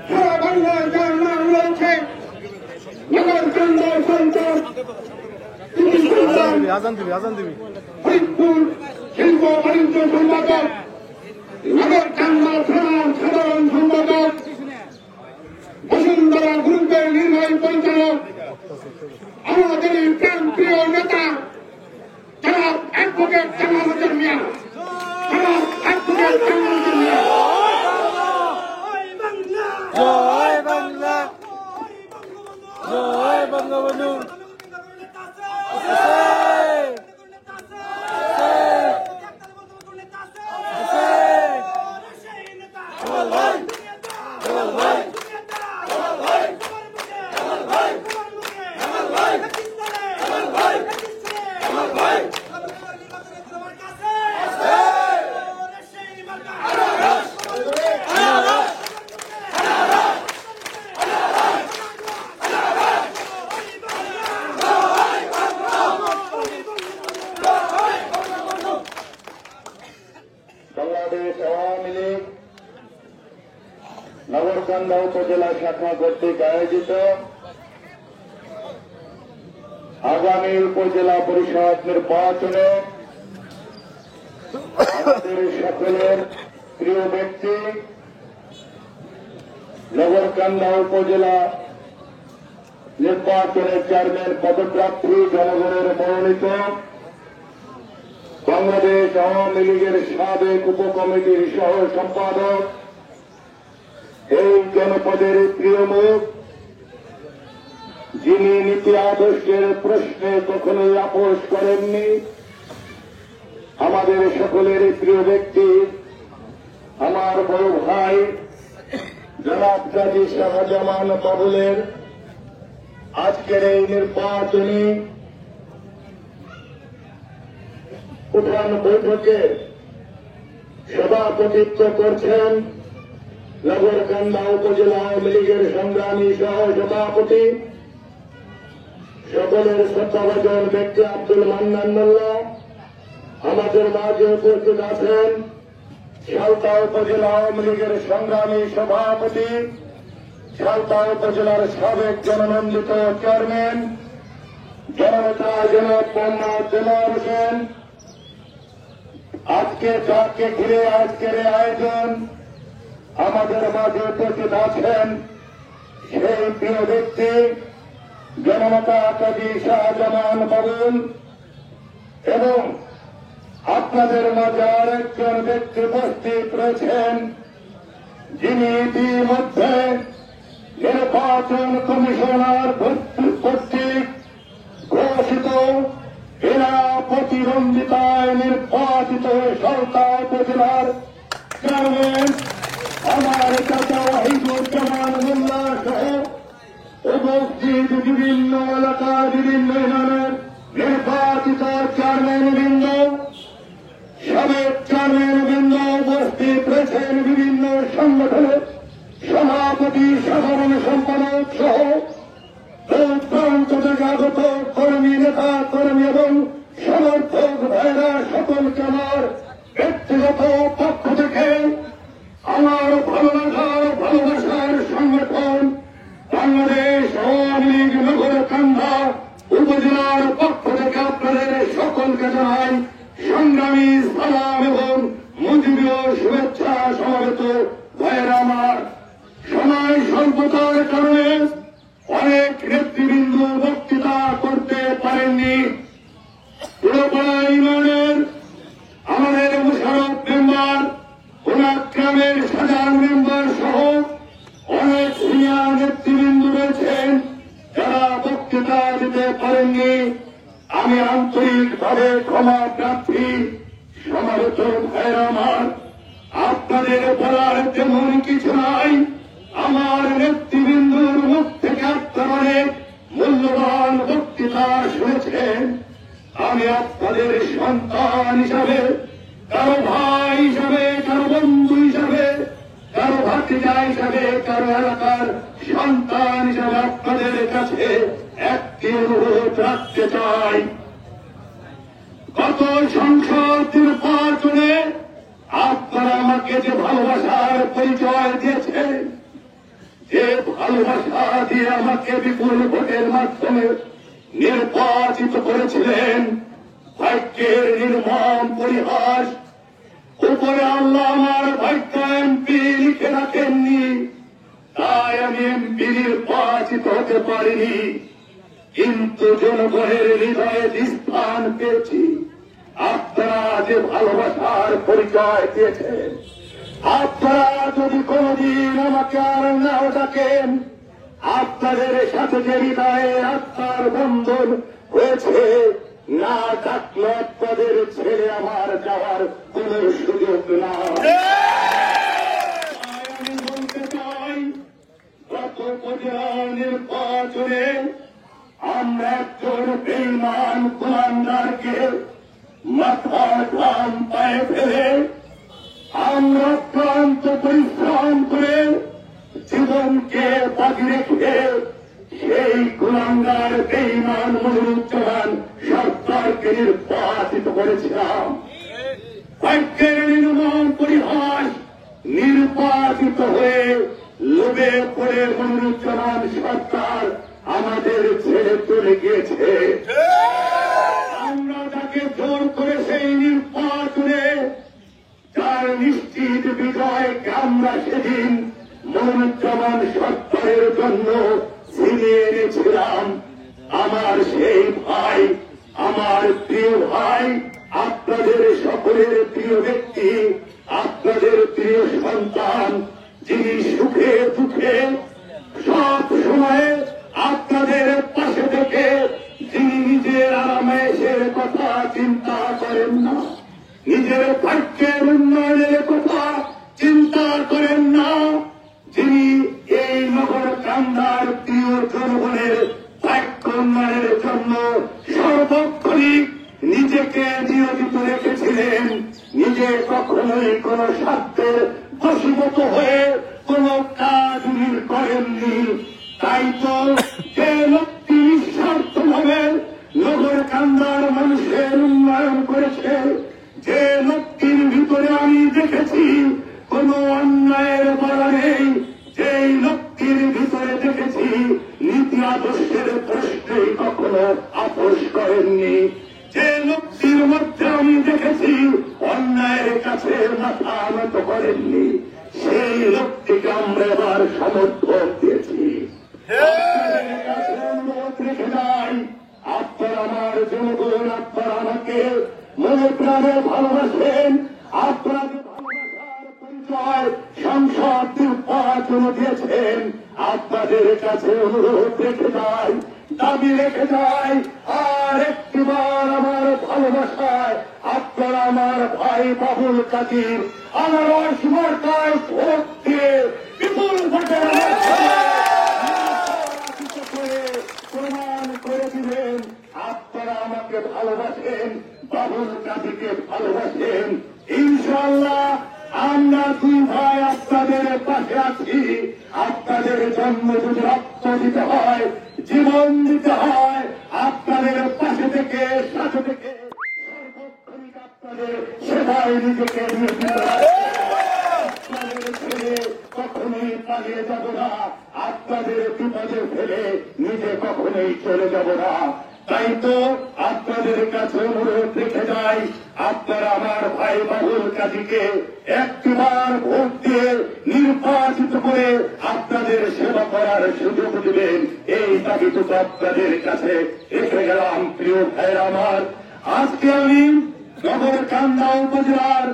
সারা বাংলায় যার নাম রয়েছে নগরকান্দা সেন্টার, ফরিদপুর শিল্প বাণিজ্য সম্পাদক, নগরকান্দা থানার সাধারণ সম্পাদক, বসুন্ধরা গ্রুপের নির্বাহী পরিচালক, আমাদের প্রাণ প্রিয় নেতা জনাব অ্যাডভোকেট জামালউদ্দিন মিয়া, জনাব অ্যাডভোকেট জামালউদ্দিন মিয়া। জয় বাংলা, জয় বঙ্গবন্ধু। বাংলাদেশ আওয়ামী লীগ নগরকান্দা উপজেলা শাখা কর্তৃক আয়োজিত আগামী উপজেলা পরিষদ নির্বাচনে আমাদের সকলের প্রিয় ব্যক্তি নগরকান্দা উপজেলা নির্বাচনের চেয়ারম্যান পদপ্রার্থী জনগণের মনোনীত বাংলাদেশ আওয়ামী লীগের সাবেক উপকমিটির সহ সম্পাদক, এই জনপদের প্রিয় মুখ, যিনি নীতি আদর্শের প্রশ্নে কখনোই আপোষ করেননি, আমাদের সকলের প্রিয় ব্যক্তি, আমার বড় ভাই জনাব কাজী শাহজামান বাবুলের আজকের এই নির্বাচনী প্রধান বৈঠকে সভাপতিত্ব করছেন নগরকান্দা উপজেলা আওয়ামী লীগের সংগ্রামী সহ সভাপতি, সকলের শ্রদ্ধাভাজন ব্যক্তি আব্দুল মান্নান মোল্লা। আমাদের মাঝে উপস্থিত আছেন সালতা উপজেলা আওয়ামী লীগের সংগ্রামী সভাপতি, সালতা উপজেলার সাবেক জননন্দিত চেয়ারম্যান জননেতা জনাব মোহাম্মদ দেলোয়ার হোসেন। আজকে যাকে ঘিরে আজকের এই আয়োজন, আমাদের মাঝে উপস্থিত আছেন সেই প্রিয় ব্যক্তি জননেতা কাজী শাহজামান বাবুল, এবং আপনাদের মাঝে আরেকজন ব্যক্তি উপস্থিত রয়েছেন যিনি ইতিমধ্যে নির্বাচন কমিশনার কর্তৃক ঘোষিত বিনা প্রতিদ্বন্দ্বিতায় নির্বাচিত সালতা উপজেলার চেয়ারম্যান আমার চাচা ওয়াহিদুজ্জামান মোল্লা সহ উপস্থিত বিভিন্ন এলাকার বিভিন্ন ইউনিয়নের নির্বাচিত চেয়ারম্যান বৃন্দ, সাবেক চেয়ারম্যান বৃন্দ উপস্থিত রয়েছেন বিভিন্ন সংগঠনের সভাপতি, সাধারণ সম্পাদক সহ প্রান্ত থেকে আগত কর্মী, নেতা কর্মী এবং সমর্থক ভাইরা, সকলকে আমার ব্যক্তিগত পক্ষ থেকে আমার ভালোবাসার সংগঠন বাংলাদেশ আওয়ামী লীগ নগরকান্দা উপজেলার পক্ষ থেকে আপনাদের সকলকে জানাই সংগ্রামী সালাম এবং মঞ্জুরীয় শুভেচ্ছা। সমবেত ভাইয়েরা আমার, সময় স্বল্পতার কারণে অনেক নেতৃবৃন্দ বক্তৃতা করতে পারেননি। পুরোপাড়া ইউনিয়নের আমাদের মুশারফ মেম্বার, কোনাগ্রামের সাধারণ মেম্বার সহ অনেক সিনিয়র নেতৃবৃন্দ রয়েছেন যারা বক্তৃতা দিতে পারেননি। আমি আন্তরিকভাবে ক্ষমা প্রার্থী। সমাবেত ভাইয়েরা আমার, আপনাদের বলার তেমন কিছু নাই। আমার নেতৃবৃন্দুর মুখ থেকে আপনার অনেক মূল্যবান বক্তৃতা শুনেছেন। আমি আপনাদের সন্তান হিসাবে, কারো ভাই হিসাবে, কারো বন্ধু হিসাবে, কারো ভাতিজা হিসাবে, কারো এলাকার সন্তান হিসাবে আপনাদের কাছে একটি অনুরোধ রাখতে চাই। গত সংসদ নির্বাচনে আপনারা আমাকে যে ভালোবাসার পরিচয় দিয়েছেন, ভালোবাসা দিয়ে আমাকে বিপুল ভোটের মাধ্যমে নির্বাচিত করেছিলেন। ভাগ্যের নির্মম পরিহাস, উপরে আল্লাহ আমার ভাগ্য এমপি লিখে রাখেননি, তাই আমি এমপি নির্বাচিত হতে পারিনি। কিন্তু জনগণের হৃদয়ে স্থান পেয়েছি। আপনারা যে ভালোবাসার পরিচয় দিয়েছেন, আপনারা যদি কোনদিন আমাকে আর নাও ডাকেন, আপনাদের সাথে যে হৃদয়ে আত্মার বন্ধন হয়েছে, না ডাকলে আপনাদের ছেড়ে আমার যাওয়ার কোন সুযোগ না। আমি বলতে চাই, গত উপজেলা নির্বাচনে আমরা একজন বেঈমান কুলাঙ্গারকে মাথার ঘাম পায়ে ফেলে আমরা ক্লান্ত পরিশ্রম করে জীবনকে বাজি রেখে সেই কুলাঙ্গার বেঈমান মনিরুজ্জামান সরকারকে নির্বাচিত করেছিলাম। ভাগ্যের নির্মম পরিহাস, নির্বাচিত হয়ে লোভে পড়ে মনিরুজ্জামান সরকার আমাদের ছেড়ে চলে গিয়েছে। আমরা তাকে জোর করে সেই নির্বাচনে যার নিশ্চিত বিজয়কে আমরা সেদিন মনিরুজ্জামান সরকারের জন্য ছিনিয়ে এনেছিলাম। আমার সেই ভাই, আমার প্রিয় ভাই, আপনাদের সকলের প্রিয় ব্যক্তি, আপনাদের প্রিয় সন্তান, যিনি সুখে দুঃখে সব সময় আপনাদের পাশে থেকে, যিনি নিজের আরামেশের কথা চিন্তা করেন না, নিজের ভাগ্যের উন্নয়নের কথা চিন্তা করেন না, যিনি এই নগর কান্দার প্রিয় জনগণের ভাগ্য উন্নয়নের জন্য সর্বক্ষণিক নিজেকে নিয়োজিত রেখেছিলেন। নিজে কখনোই কোন স্বার্থের বশীভূত হয়ে কোন কাজ করেননি। তাই তো যে লোকটি নিঃস্বার্থভাবে নগর কান্দার মানুষের উন্নয়ন করেছে, যে লোকটির ভিতরে আমি দেখেছি কোন অন্যায়ের বলা নেই, যেই লোকটির ভিতরে দেখেছি নীতি আদর্শের প্রশ্নেই কখনো আপোষ করেননি, যে লোকটির মধ্যে আমি দেখেছি অন্যায়ের কাছে মাথা নত করেননি, সেই লোকটিকে আমরা এবার সমর্থন দিয়েছি। আপনাদের কাছে অনুরোধ রেখে যাই, আপনারা আমার জনগণ, আপনারা আমাকে মনে প্রাণে ভালোবাসেন, আপনাকে ভালোবাসার পরিচয় সংসদ নির্বাচন দিয়েছেন। আপনাদের কাছে অনুরোধ রেখে যাই, দাবি রেখে যাই, আর একটিবার আমার ভালোবাসায় আপনারা আমার ভাই বাবুল কাদির আমার অসীমায় ভোট দিয়ে বিপুল ভোটে প্রমাণ করে দিলেন আপনারা আমাকে ভালোবাসেন, বাবুল কাদিকে ভালোবাসেন। ইনশাআল্লাহ আমরা দুই ভাই আপনাদের পাশে আছি। আপনাদের জন্য যদি রক্ত দিতে হয়, জীবন দিতে হয়, আপনাদের পাশে থেকে সাথে থেকে সর্বক্ষণিক আপনাদের সেবায় নিজেকে নিয়োজিত আপনাদের ছেড়ে কখনোই পালিয়ে যাব না, আপনাদের বিপদে ফেলে নিজে কখনোই চলে যাব না। তাই তো আপনাদের কাছে অনুরোধ রেখে যাই, আপনারা আমার ভাই বাবুল কাদিকে একটিবার ভোট দিয়ে নির্বাচিত করে আপনাদের সেবা করার সুযোগ দিবেন, এই দাবিটুকু আপনাদের কাছে রেখে গেলাম। প্রিয় ভাইরা আমার, আজকে আমি নগর কান্দা উপজেলার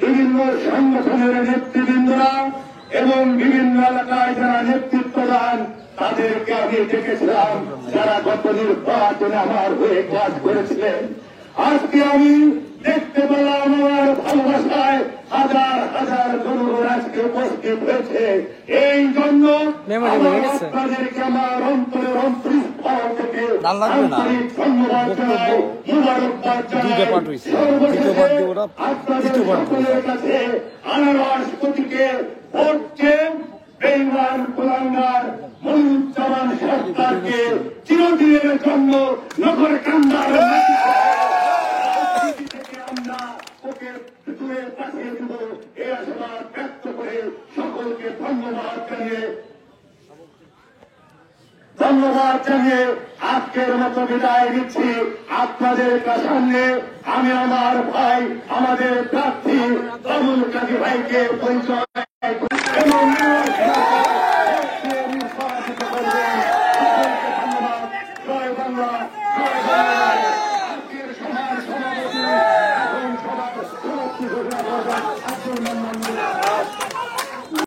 বিভিন্ন সংগঠনের নেতৃবৃন্দরা এবং বিভিন্ন এলাকায় যারা নেতৃত্ব দেন তাদেরকে আমি দেখেছিলাম, যারা গত নির্বাচনে আমার হয়ে কাজ করেছিলেন। আজকে আমি দেখতে পেলাম আমার ভালোবাসায় হাজার হাজার জনগণ আজকে উপস্থিত হয়েছে। এই জন্য আপনাদেরকে আমার অন্তরের অন্তঃস্থল থেকে আন্তরিক ধন্যবাদ জানাই, মুবারকবাদ জানাই। সর্বশেষে আপনাদের সকলের কাছে আনারস প্রতীকে ভোট চেয়ে বেঈমান কুলাঙ্গার মনিরুজ্জামান সরকারকে চিরদিনের জন্য নগর কান্দার থেকে আমরা ওকে দূরে পাঠিয়ে দেব, এই আশীর্বাদ ব্যক্ত করে সকলকে ধন্যবাদ জানিয়ে ধন্যবাদ জানিয়ে আজকের মতো বিদায় নিচ্ছি। আপনাদের সামনে আমি আমার ভাই, আমাদের প্রার্থী বাবুল কাজী ভাইকে পরিচয়